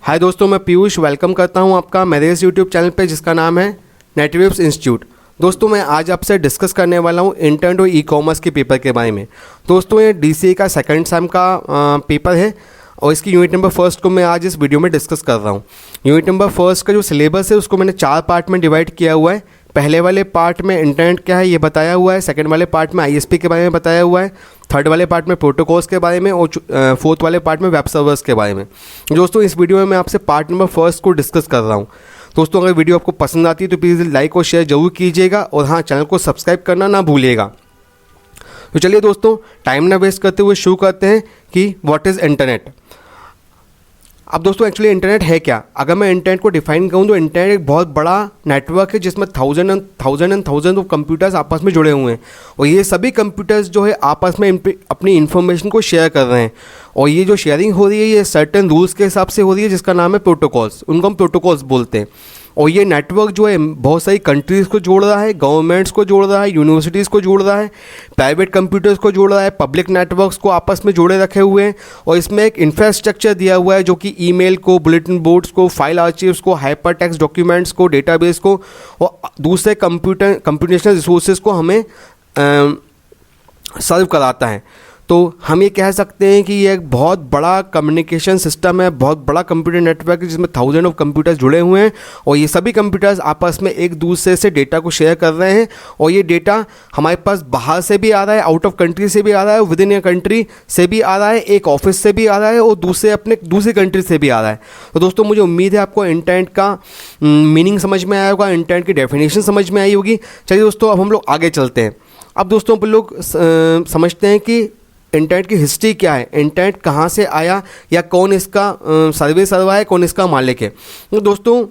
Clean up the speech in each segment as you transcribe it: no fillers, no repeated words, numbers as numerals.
हाय दोस्तों, मैं पीयूष वेलकम करता हूं आपका मेरे इस यूट्यूब चैनल पे जिसका नाम है नेटवेव्स इंस्टीट्यूट। दोस्तों मैं आज आपसे डिस्कस करने वाला हूं इंटरनेट और ई कॉमर्स के पेपर के बारे में। दोस्तों ये DCA का सेकंड सेम का पेपर है और इसकी यूनिट नंबर फर्स्ट को मैं आज इस वीडियो में डिस्कस कर रहा हूँ। यूनिट नंबर फर्स्ट का जो सिलेबस है उसको मैंने 4 पार्ट में डिवाइड किया हुआ है। पहले वाले पार्ट में इंटरनेट क्या है ये बताया हुआ है, सेकंड वाले पार्ट में ISP के बारे में बताया हुआ है, थर्ड वाले पार्ट में प्रोटोकॉल्स के बारे में और फोर्थ वाले पार्ट में वेब सर्वर्स के बारे में। दोस्तों इस वीडियो में मैं आपसे पार्ट नंबर फर्स्ट को डिस्कस कर रहा हूँ। दोस्तों अगर वीडियो आपको पसंद आती है तो प्लीज़ लाइक और शेयर जरूर कीजिएगा और हाँ, चैनल को सब्सक्राइब करना ना भूलिएगा। तो चलिए दोस्तों टाइम ना वेस्ट करते हुए शुरू करते हैं कि व्हाट इज़ इंटरनेट। अब दोस्तों एक्चुअली इंटरनेट है क्या? अगर मैं इंटरनेट को डिफाइन करूँ तो इंटरनेट एक बहुत बड़ा नेटवर्क है जिसमें थाउजेंड ऑफ कंप्यूटर्स आपस में जुड़े हुए हैं और ये सभी कंप्यूटर्स जो है आपस में अपनी इन्फॉर्मेशन को शेयर कर रहे हैं और ये जो शेयरिंग हो रही है ये सर्टेन रूल्स के हिसाब से हो रही है जिसका नाम है प्रोटोकॉल्स। उनको हम प्रोटोकॉल्स बोलते हैं और ये नेटवर्क जो है बहुत सारी कंट्रीज़ को जोड़ रहा है, गवर्नमेंट्स को जोड़ रहा है, यूनिवर्सिटीज़ को जोड़ रहा है, प्राइवेट कंप्यूटर्स को जोड़ रहा है, पब्लिक नेटवर्क्स को आपस में जोड़े रखे हुए हैं और इसमें एक इंफ्रास्ट्रक्चर दिया हुआ है जो कि ईमेल को, बुलेटिन बोर्ड्स को, फाइल आर्चिव्स को, हाइपर टेक्स्ट डॉक्यूमेंट्स को, डेटाबेस को और दूसरे कंप्यूटेशनल रिसोर्सेज को हमें सर्व कराता है। तो हम ये कह सकते हैं कि ये एक बहुत बड़ा कम्युनिकेशन सिस्टम है, बहुत बड़ा कंप्यूटर नेटवर्क है जिसमें थाउजेंड ऑफ कंप्यूटर्स जुड़े हुए हैं और ये सभी कंप्यूटर्स आपस में एक दूसरे से डेटा को शेयर कर रहे हैं और ये डेटा हमारे पास बाहर से भी आ रहा है, आउट ऑफ कंट्री से भी आ रहा है, विद इन ए कंट्री से भी आ रहा है, एक ऑफिस से भी आ रहा है और दूसरी कंट्री से भी आ रहा है। तो दोस्तों मुझे उम्मीद है आपको इंटरनेट का मीनिंग समझ में आया होगा, इंटरनेट की डेफिनेशन समझ में आई होगी। चलिए दोस्तों अब हम लोग आगे चलते हैं। अब दोस्तों हम लोग समझते हैं कि इंटरनेट की हिस्ट्री क्या है, इंटरनेट कहाँ से आया या कौन इसका सर्वा है, कौन इसका मालिक है। तो दोस्तों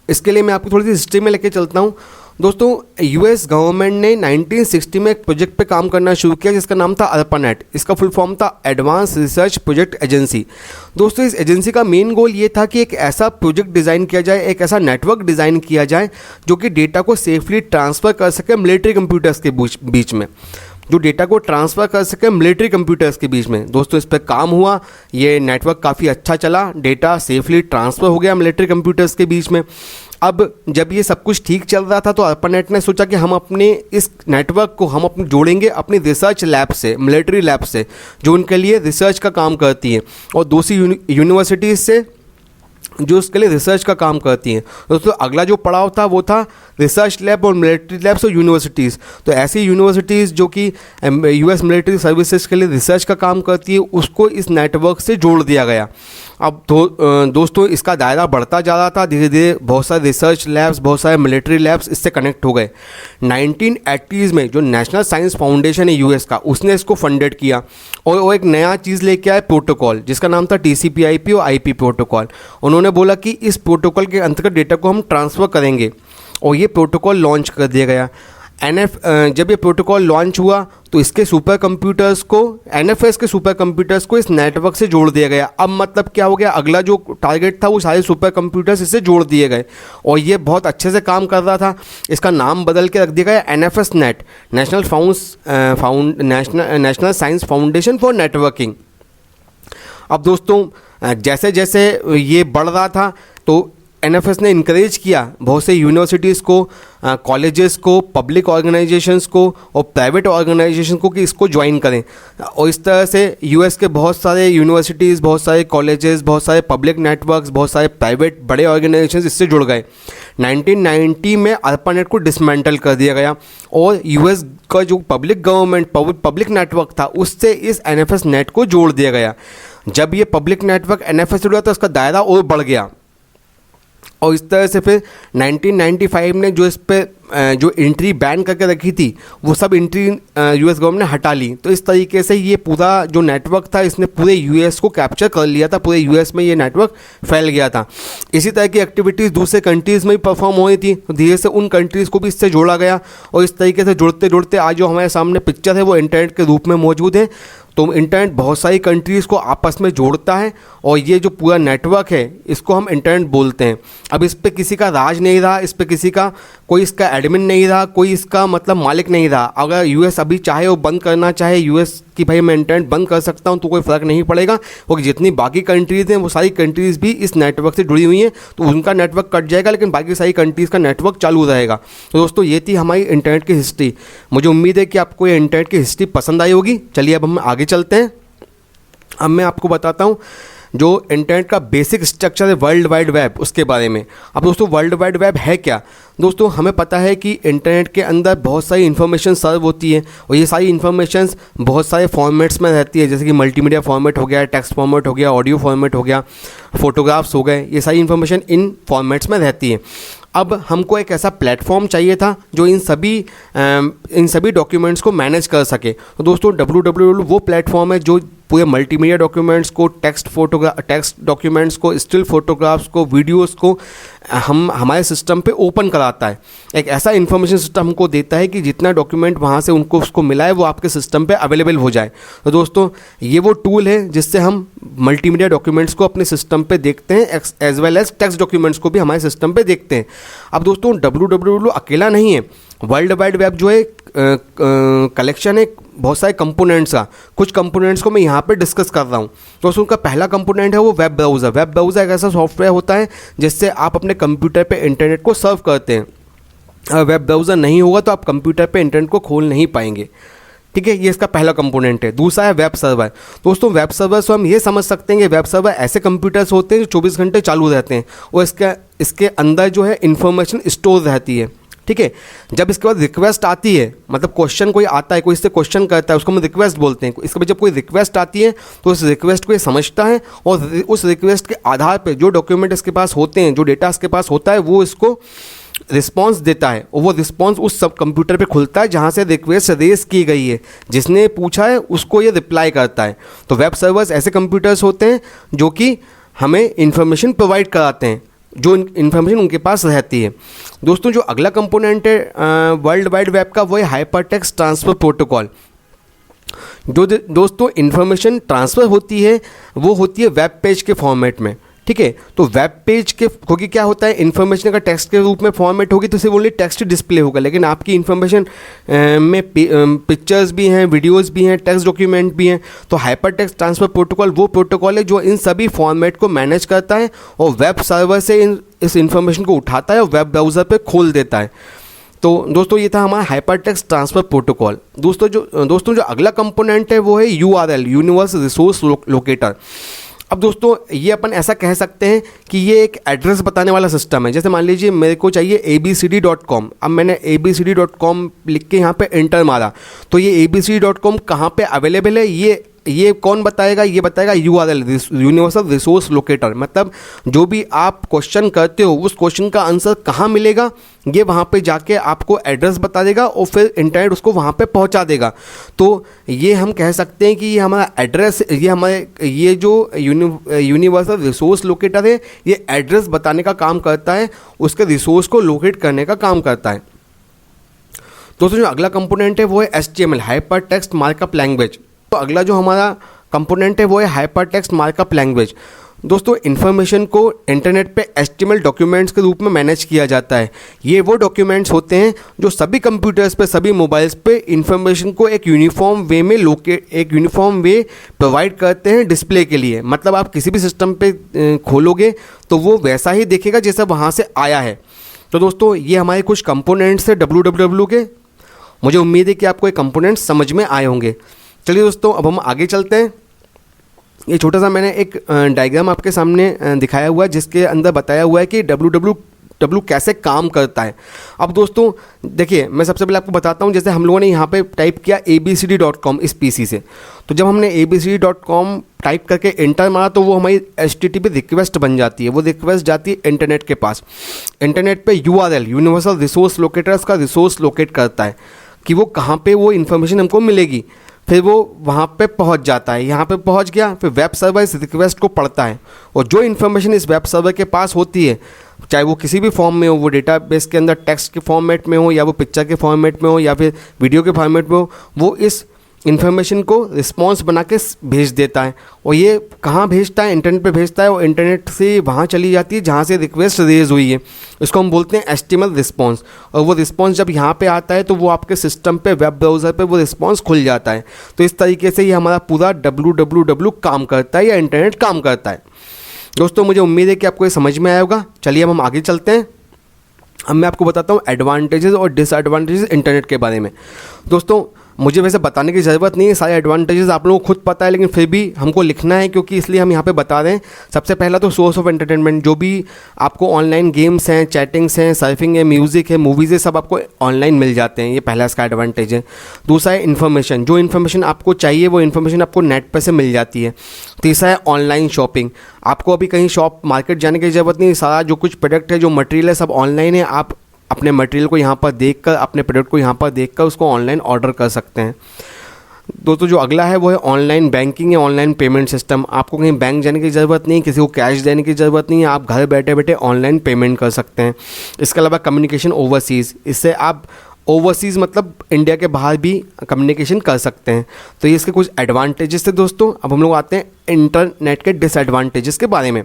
इसके लिए मैं आपको थोड़ी सी हिस्ट्री में लेके चलता हूँ। दोस्तों US गवर्नमेंट ने 1960 में एक प्रोजेक्ट पे काम करना शुरू किया जिसका नाम था ARPANET। इसका फुल फॉर्म था एडवांस रिसर्च प्रोजेक्ट एजेंसी। दोस्तों इस एजेंसी का मेन गोल ये था कि एक ऐसा प्रोजेक्ट डिज़ाइन किया जाए, एक ऐसा नेटवर्क डिज़ाइन किया जाए जो कि डेटा को सेफली ट्रांसफ़र कर सके मिलिट्री कंप्यूटर्स के बीच में, जो डेटा को ट्रांसफ़र कर सके मिलिट्री कंप्यूटर्स के बीच में। दोस्तों इस पर काम हुआ, ये नेटवर्क काफ़ी अच्छा चला, डेटा सेफली ट्रांसफ़र हो गया मिलिट्री कंप्यूटर्स के बीच में। अब जब ये सब कुछ ठीक चल रहा था तो ARPANET ने सोचा कि हम अपने इस नेटवर्क को हम अपने जोड़ेंगे अपनी रिसर्च लैब से, मिलिट्री लैब से, जो उनके लिए रिसर्च का काम करती है और दूसरी यूनिवर्सिटीज़ से जो उसके लिए रिसर्च का काम करती हैं। दोस्तों अगला जो पड़ाव था वो था रिसर्च लैब और मिलिट्री लैब्स और यूनिवर्सिटीज़। तो ऐसी यूनिवर्सिटीज़ जो कि US मिलिट्री सर्विसेज के लिए रिसर्च का काम करती है उसको इस नेटवर्क से जोड़ दिया गया। अब दोस्तों इसका दायरा बढ़ता जा रहा था, धीरे धीरे बहुत सारे रिसर्च लैब्स, बहुत सारे मिलिट्री लैब्स इससे कनेक्ट हो गए। 1980s में जो नेशनल साइंस फाउंडेशन है US का, उसने इसको फंडेड किया और वो एक नया चीज़ लेके आए प्रोटोकॉल जिसका नाम था TCP/IP और IP प्रोटोकॉल। उन्होंने बोला कि इस प्रोटोकॉल के अंतर्गत डेटा को हम ट्रांसफ़र करेंगे और ये प्रोटोकॉल लॉन्च कर दिया गया। जब ये प्रोटोकॉल लॉन्च हुआ तो इसके सुपर कंप्यूटर्स को, NFS के सुपर कंप्यूटर्स को इस नेटवर्क से जोड़ दिया गया। अब मतलब क्या हो गया, अगला जो टारगेट था वो सारे सुपर कंप्यूटर्स इससे जोड़ दिए गए और ये बहुत अच्छे से काम कर रहा था। इसका नाम बदल के रख दिया गया NFS net, national science foundation for networking. अब दोस्तों जैसे जैसे ये बढ़ रहा था तो NFS ने इनकरेज किया बहुत से यूनिवर्सिटीज़ को, कॉलेजेस को, पब्लिक ऑर्गेनाइजेशंस को और प्राइवेट ऑर्गेनाइजेशन को कि इसको ज्वाइन करें और इस तरह से US के बहुत सारे यूनिवर्सिटीज़, बहुत सारे कॉलेजेस, बहुत सारे पब्लिक नेटवर्क्स, बहुत सारे प्राइवेट बड़े ऑर्गेनाइजेशंस इससे जुड़ गए। 1990 में ARPANET को डिसमेंटल कर दिया गया और US का जो पब्लिक नेटवर्क था उससे इस NFS नेट को जोड़ दिया गया। जब ये पब्लिक नेटवर्क NFS से जुड़ा तो उसका दायरा और बढ़ गया और इस तरह से फिर 1995 ने जो इस पर जो एंट्री बैन करके रखी थी वो सब एंट्री US गवर्नमेंट ने हटा ली। तो इस तरीके से ये पूरा जो नेटवर्क था इसने पूरे US को कैप्चर कर लिया था, पूरे US में ये नेटवर्क फैल गया था। इसी तरह की एक्टिविटीज़ दूसरे कंट्रीज़ में भी परफॉर्म हो रही थी तो धीरे से उन कंट्रीज़ को भी इससे जोड़ा गया और इस तरीके से जुड़ते जुड़ते आज जो हमारे सामने पिक्चर है वो इंटरनेट के रूप में मौजूद है। तो इंटरनेट बहुत सारी कंट्रीज़ को आपस में जोड़ता है और ये जो पूरा नेटवर्क है इसको हम इंटरनेट बोलते हैं। अब इस पर किसी का राज नहीं रहा, इस पर किसी का कोई इसका एडमिन नहीं रहा, कोई इसका मतलब मालिक नहीं रहा। अगर यूएस अभी चाहे वो बंद करना चाहे यूएस कि भाई मैं इंटरनेट बंद कर सकता हूं, तो कोई फ़र्क नहीं पड़ेगा, क्योंकि जितनी बाकी कंट्रीज़ हैं वो सारी कंट्रीज़ भी इस नेटवर्क से जुड़ी हुई हैं, तो उनका नेटवर्क कट जाएगा लेकिन बाकी सारी कंट्रीज़ का नेटवर्क चालू रहेगा। तो दोस्तों ये थी हमारी इंटरनेट की हिस्ट्री। मुझे उम्मीद है कि आपको ये इंटरनेट की हिस्ट्री पसंद आई होगी। चलिए अब हम आगे चलते हैं। अब मैं आपको बताता हूँ जो इंटरनेट का बेसिक स्ट्रक्चर है वर्ल्ड वाइड वेब, उसके बारे में। अब दोस्तों वर्ल्ड वाइड वेब है क्या? दोस्तों हमें पता है कि इंटरनेट के अंदर बहुत सारी इन्फॉर्मेशन सर्व होती है और ये सारी इन्फॉर्मेशन बहुत सारे फॉर्मेट्स में रहती है, जैसे कि मल्टीमीडिया फॉर्मेट हो गया, टेक्स्ट फॉर्मेट हो गया, ऑडियो फॉर्मेट हो गया, फोटोग्राफ्स हो गए, ये सारी इन्फॉर्मेशन इन फॉर्मेट्स में रहती है। अब हमको एक ऐसा प्लेटफॉर्म चाहिए था जो इन सभी डॉक्यूमेंट्स को मैनेज कर सके। तो दोस्तों www वो प्लेटफॉर्म है जो पूरे मल्टीमीडिया डॉक्यूमेंट्स को, टेक्स्ट डॉक्यूमेंट्स को, स्टिल फोटोग्राफ्स को, वीडियोस को हमारे सिस्टम पे ओपन कराता है। एक ऐसा इन्फॉर्मेशन सिस्टम हमको देता है कि जितना डॉक्यूमेंट वहाँ से उसको मिला है वो आपके सिस्टम पे अवेलेबल हो जाए। तो दोस्तों ये वो टूल है जिससे हम मल्टीमीडिया डॉक्यूमेंट्स को अपने सिस्टम पे देखते हैं, as well as text documents को भी हमारे सिस्टम पे देखते हैं। अब दोस्तों www अकेला नहीं है, वर्ल्ड वाइड वेब जो है कलेक्शन है बहुत सारे कंपोनेंट्स का। कुछ कंपोनेंट्स को मैं यहाँ पे डिस्कस कर रहा हूँ। तो उनका पहला कंपोनेंट है वो वेब ब्राउज़र। वेब ब्राउज़र एक ऐसा सॉफ्टवेयर होता है जिससे आप अपने कंप्यूटर पे इंटरनेट को सर्व करते हैं। अगर वेब ब्राउज़र नहीं होगा तो आप कंप्यूटर पे इंटरनेट को खोल नहीं पाएंगे। ठीक है, ये इसका पहला कंपोनेंट है। दूसरा है वेब सर्वर। दोस्तों वेब सर्वर से हम ये समझ सकते हैं कि वेब सर्वर ऐसे कंप्यूटर्स होते हैं जो 24 घंटे चालू रहते हैं और इसके अंदर जो है इंफॉर्मेशन स्टोर रहती है। ठीक है, जब इसके बाद रिक्वेस्ट आती है, मतलब क्वेश्चन कोई आता है, कोई इससे क्वेश्चन करता है, उसको हम रिक्वेस्ट बोलते हैं। इसके बाद जब कोई रिक्वेस्ट आती है तो उस रिक्वेस्ट को ये समझता है और उस रिक्वेस्ट के आधार पे जो डॉक्यूमेंट इसके पास होते हैं, जो डेटा इसके पास होता है, वो इसको रिस्पॉन्स देता है और वो रिस्पॉन्स उस सब कंप्यूटर पे खुलता है जहाँ से रिक्वेस्ट रेज की गई है। जिसने पूछा है उसको ये रिप्लाई करता है। तो वेब सर्वर्स ऐसे कंप्यूटर्स होते हैं जो कि हमें इंफॉर्मेशन प्रोवाइड कराते हैं, जो इन्फॉर्मेशन उनके पास रहती है। दोस्तों जो अगला कंपोनेंट है वर्ल्ड वाइड वेब का, वो है हाइपरटेक्स्ट ट्रांसफ़र प्रोटोकॉल। जो दोस्तों इन्फॉर्मेशन ट्रांसफ़र होती है वो होती है वेब पेज के फॉर्मेट में। ठीक है, तो वेब पेज के, क्योंकि क्या होता है, इन्फॉर्मेशन अगर टेक्स्ट के रूप में फॉर्मेट होगी तो सिर्फ ओनली टेक्स्ट डिस्प्ले होगा, लेकिन आपकी इन्फॉर्मेशन में पिक्चर्स भी हैं, वीडियोस भी हैं, टेक्स्ट डॉक्यूमेंट भी हैं। तो हाइपर टेक्स्ट ट्रांसफ़र प्रोटोकॉल वो प्रोटोकॉल है जो इन सभी फॉर्मेट को मैनेज करता है और वेब सर्वर से इस इंफॉर्मेशन को उठाता है और वेब ब्राउज़र पर खोल देता है। तो दोस्तों ये था हमारा हाइपर टेक्स्ट ट्रांसफ़र प्रोटोकॉल। दोस्तों जो अगला कंपोनेंट है वो है URL, यूनिवर्सल रिसोर्स लोकेटर। अब दोस्तों ये अपन ऐसा कह सकते हैं कि ये एक एड्रेस बताने वाला सिस्टम है। जैसे मान लीजिए मेरे को चाहिए abcd.com। अब मैंने abcd.com लिख के यहाँ पे एंटर मारा तो ये abcd.com कहाँ पे अवेलेबल है ये कौन बताएगा? ये बताएगा URL, यूनिवर्सल रिसोर्स लोकेटर। मतलब जो भी आप क्वेश्चन करते हो उस क्वेश्चन का आंसर कहाँ मिलेगा, ये वहाँ पे जाके आपको एड्रेस बता देगा और फिर इंटरनेट उसको वहाँ पे पहुँचा देगा। तो ये हम कह सकते हैं कि ये हमारा एड्रेस, ये जो यूनिवर्सल रिसोर्स लोकेटर है ये एड्रेस बताने का काम करता है, उसके रिसोर्स को लोकेट करने का काम करता है। दोस्तों जो अगला कंपोनेंट है वो है HTML, hyper text markup language. तो अगला जो हमारा कंपोनेंट है वो है हाइपर टेक्स्ट मार्कअप लैंग्वेज। दोस्तों इन्फॉर्मेशन को इंटरनेट पे HTML डॉक्यूमेंट्स के रूप में मैनेज किया जाता है। ये वो डॉक्यूमेंट्स होते हैं जो सभी कंप्यूटर्स पे, सभी मोबाइल्स पे इन्फॉर्मेशन को एक यूनिफॉर्म वे प्रोवाइड करते हैं डिस्प्ले के लिए। मतलब आप किसी भी सिस्टम पे खोलोगे तो वो वैसा ही दिखेगा जैसा वहाँ से आया है। तो दोस्तों ये हमारे कुछ कंपोनेंट्स है www के। मुझे उम्मीद है कि आपको ये कंपोनेंट्स समझ में आए होंगे। चलिए दोस्तों अब हम आगे चलते हैं। ये छोटा सा मैंने एक डायग्राम आपके सामने दिखाया हुआ है जिसके अंदर बताया हुआ है कि www कैसे काम करता है। अब दोस्तों देखिए मैं सबसे पहले आपको बताता हूँ। जैसे हम लोगों ने यहाँ पे टाइप किया abcd.com इस पीसी से, तो जब हमने abcd.com टाइप करके एंटर मारा तो वो हमारी HTTP रिक्वेस्ट बन जाती है। वो रिक्वेस्ट जाती है इंटरनेट के पास। इंटरनेट पे URL, यूनिवर्सल रिसोर्स लोकेटर्स का रिसोर्स लोकेट करता है कि वो कहाँ पे वो इन्फॉर्मेशन हमको मिलेगी। फिर वो वहाँ पे पहुँच जाता है, यहाँ पे पहुँच गया, फिर वेब सर्वर इस रिक्वेस्ट को पढ़ता है और जो इन्फॉर्मेशन इस वेब सर्वर के पास होती है, चाहे वो किसी भी फॉर्म में हो, वो डेटाबेस के अंदर टेक्स्ट के फॉर्मेट में हो या वो पिक्चर के फॉर्मेट में हो या फिर वीडियो के फॉर्मेट में हो, वो इस इन्फॉर्मेशन को रिस्पॉन्स बना के भेज देता है। और ये कहाँ भेजता है? इंटरनेट पे भेजता है, और इंटरनेट से वहाँ चली जाती है जहाँ से रिक्वेस्ट रेज हुई है। इसको हम बोलते हैं एचटीएमएल रिस्पॉन्स। और वो रिस्पॉन्स जब यहाँ पे आता है तो वो आपके सिस्टम पे, वेब ब्राउज़र पे वो रिस्पॉन्स खुल जाता है। तो इस तरीके से ये हमारा पूरा www काम करता है या इंटरनेट काम करता है। दोस्तों मुझे उम्मीद है कि आपको ये समझ में आया होगा। चलिए अब हम आगे चलते हैं। अब मैं आपको बताता हूँ एडवांटेजेस और डिसएडवांटेजेस इंटरनेट के बारे में। दोस्तों मुझे वैसे बताने की ज़रूरत नहीं है, सारे एडवांटेजेस आप लोगों को खुद पता है, लेकिन फिर भी हमको लिखना है क्योंकि इसलिए हम यहाँ पे बता रहे हैं। सबसे पहला तो सोर्स ऑफ एंटरटेनमेंट, जो भी आपको ऑनलाइन गेम्स हैं, चैटिंग्स हैं, सर्फिंग है, म्यूज़िक है, मूवीज़ है, सब आपको ऑनलाइन मिल जाते हैं। ये पहला इसका एडवांटेज है। दूसरा है इन्फॉर्मेशन, जो इन्फॉर्मेशन आपको चाहिए वो इन्फॉर्मेशन आपको नेट पर से मिल जाती है। तीसरा है ऑनलाइन शॉपिंग, आपको अभी कहीं शॉप मार्केट जाने की ज़रूरत नहीं, सारा जो कुछ प्रोडक्ट है, जो मटेरियल है, सब ऑनलाइन है। आप अपने मटेरियल को यहाँ पर देखकर, अपने प्रोडक्ट को यहाँ पर देखकर उसको ऑनलाइन ऑर्डर कर सकते हैं। दोस्तों जो अगला है वो है ऑनलाइन बैंकिंग या ऑनलाइन पेमेंट सिस्टम। आपको कहीं बैंक जाने की ज़रूरत नहीं, किसी को कैश देने की ज़रूरत नहीं है, आप घर बैठे बैठे ऑनलाइन पेमेंट कर सकते हैं। इसके अलावा कम्युनिकेशन ओवरसीज़, इससे आप ओवरसीज़ मतलब इंडिया के बाहर भी कम्युनिकेशन कर सकते हैं। तो ये इसके कुछ एडवांटेजेस थे दोस्तों। अब हम लोग आते हैं इंटरनेट के डिसएडवांटेजेस के बारे में।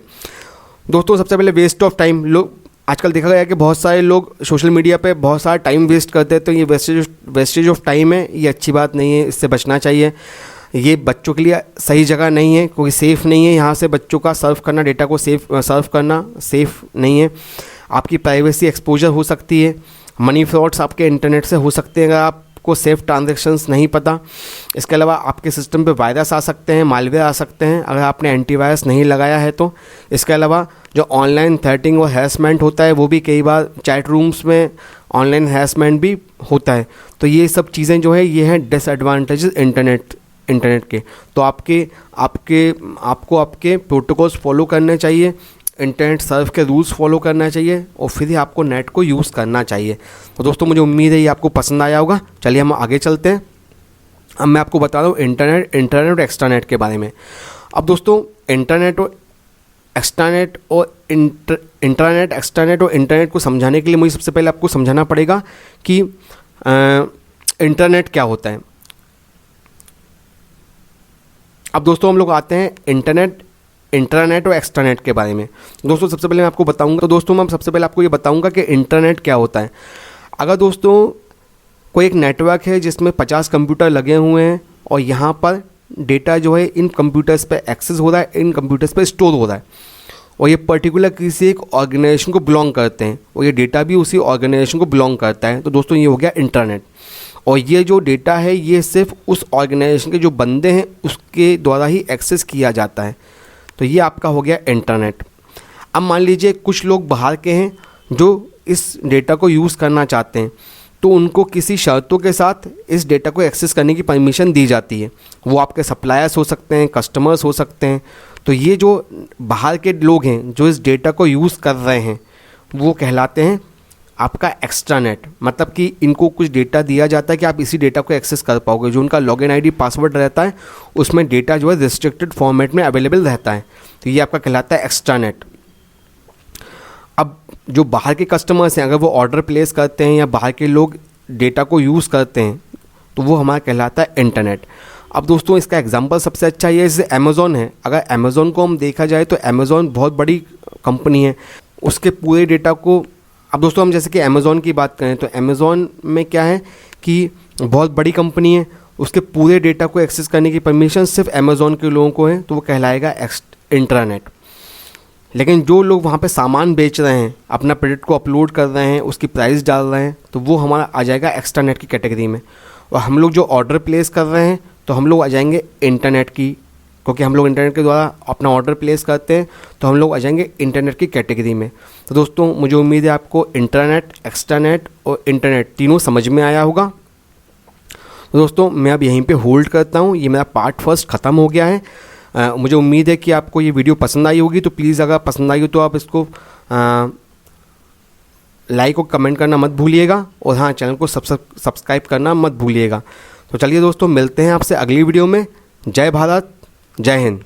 दोस्तों सबसे पहले वेस्ट ऑफ टाइम। लोग आजकल देखा गया है कि बहुत सारे लोग सोशल मीडिया पे बहुत सारा टाइम वेस्ट करते हैं। तो ये वेस्टेज ऑफ टाइम है, ये अच्छी बात नहीं है, इससे बचना चाहिए। ये बच्चों के लिए सही जगह नहीं है, क्योंकि सेफ़ नहीं है। यहाँ से बच्चों का सर्व करना, डेटा को सर्व करना सेफ़ नहीं है। आपकी प्राइवेसी एक्सपोजर हो सकती है। मनी फ्रॉड्स आपके इंटरनेट से हो सकते हैं अगर आपको सेफ ट्रांजैक्शंस नहीं पता। इसके अलावा आपके सिस्टम पे वायरस आ सकते हैं, मालवेयर आ सकते हैं अगर आपने एंटीवायरस नहीं लगाया है तो। इसके अलावा जो ऑनलाइन थ्रेटिंग और हैरेसमेंट होता है, वो भी कई बार चैट रूम्स में ऑनलाइन हैरेसमेंट भी होता है। तो ये सब चीज़ें जो है ये हैं डिसएडवांटेजेस इंटरनेट के। तो आपको आपके प्रोटोकॉल्स फॉलो करने चाहिए, इंटरनेट सर्व के रूल्स फॉलो करना चाहिए, और फिर ही आपको नेट को यूज़ करना चाहिए। तो दोस्तों मुझे उम्मीद है ये आपको पसंद आया होगा। चलिए हम आगे चलते हैं। अब मैं आपको बता रहा हूँ इंटरनेट और एक्स्ट्रानेट के बारे में। अब दोस्तों इंटरनेट और एक्स्ट्रानेट और इंटरनेट को समझाने के लिए मुझे सबसे पहले आपको समझाना पड़ेगा कि इंटरनेट क्या होता है। अब दोस्तों हम लोग आते हैं इंटरनेट और एक्स्ट्रानेट के बारे में। दोस्तों सबसे पहले मैं आपको बताऊंगा, तो दोस्तों मैं सबसे पहले आपको ये बताऊंगा कि इंटरनेट क्या होता है। अगर दोस्तों कोई एक नेटवर्क है जिसमें 50 कंप्यूटर लगे हुए हैं, और यहाँ पर डेटा जो है इन कंप्यूटर्स पे एक्सेस हो रहा है, इन कंप्यूटर्स पे स्टोर हो रहा है, और ये पर्टिकुलर किसी एक ऑर्गेनाइजेशन को बिलोंग करते हैं, और ये डेटा भी उसी ऑर्गेनाइजेशन को बिलोंग करता है। तो दोस्तों ये हो गया इंटरनेट। और ये जो डेटा है ये सिर्फ उस ऑर्गेनाइजेशन के जो बंदे हैं उसके द्वारा ही एक्सेस किया जाता है। तो ये आपका हो गया इंटरनेट। अब मान लीजिए कुछ लोग बाहर के हैं जो इस डेटा को यूज़ करना चाहते हैं, तो उनको किसी शर्तों के साथ इस डेटा को एक्सेस करने की परमिशन दी जाती है। वो आपके सप्लायर्स हो सकते हैं, कस्टमर्स हो सकते हैं। तो ये जो बाहर के लोग हैं जो इस डेटा को यूज़ कर रहे हैं, वो कहलाते हैं आपका एक्स्ट्रानेट। मतलब कि इनको कुछ डेटा दिया जाता है कि आप इसी डेटा को एक्सेस कर पाओगे। जो उनका लॉगिन आईडी पासवर्ड रहता है उसमें डेटा जो है रिस्ट्रिक्टेड फॉर्मेट में अवेलेबल रहता है। तो ये आपका कहलाता है एक्स्ट्रानेट। अब जो बाहर के कस्टमर्स हैं, अगर वो ऑर्डर प्लेस करते हैं या बाहर के लोग डेटा को यूज़ करते हैं, तो वो हमारा कहलाता है इंटरनेट। अब दोस्तों इसका एग्जांपल सबसे अच्छा ये जैसे अमेज़ॉन है। अगर अमेज़ॉन को हम देखा जाए तो अमेज़ॉन बहुत बड़ी कंपनी है, उसके पूरे डेटा को। अब दोस्तों हम जैसे कि अमेज़ॉन की बात करें तो अमेज़ॉन में क्या है कि बहुत बड़ी कंपनी है, उसके पूरे डेटा को एक्सेस करने की परमिशन सिर्फ अमेज़ॉन के लोगों को है, तो वो कहलाएगा इंट्रानेट। लेकिन जो लोग वहाँ पे सामान बेच रहे हैं, अपना प्रोडक्ट को अपलोड कर रहे हैं, उसकी प्राइस डाल रहे हैं, तो वो हमारा आ जाएगा एक्स्ट्रानेट की कैटेगरी में। और हम लोग जो ऑर्डर प्लेस कर रहे हैं तो हम लोग आ जाएंगे इंटरनेट की, क्योंकि हम लोग इंटरनेट के द्वारा अपना ऑर्डर प्लेस करते हैं, तो हम लोग आ जाएंगे इंटरनेट की कैटेगरी में। तो दोस्तों मुझे उम्मीद है आपको इंटरनेट, एक्स्ट्रानेट और इंटरनेट तीनों समझ में आया होगा। तो दोस्तों मैं अब यहीं पे होल्ड करता हूँ, ये मेरा पार्ट फर्स्ट ख़त्म हो गया है। मुझे उम्मीद है कि आपको ये वीडियो पसंद आई होगी। तो प्लीज़ अगर पसंद आई हो तो आप इसको लाइक और कमेंट करना मत भूलिएगा, और हाँ चैनल को सब्सक्राइब करना मत भूलिएगा। तो चलिए दोस्तों मिलते हैं आपसे अगली वीडियो में। जय भारत, जय हिंद।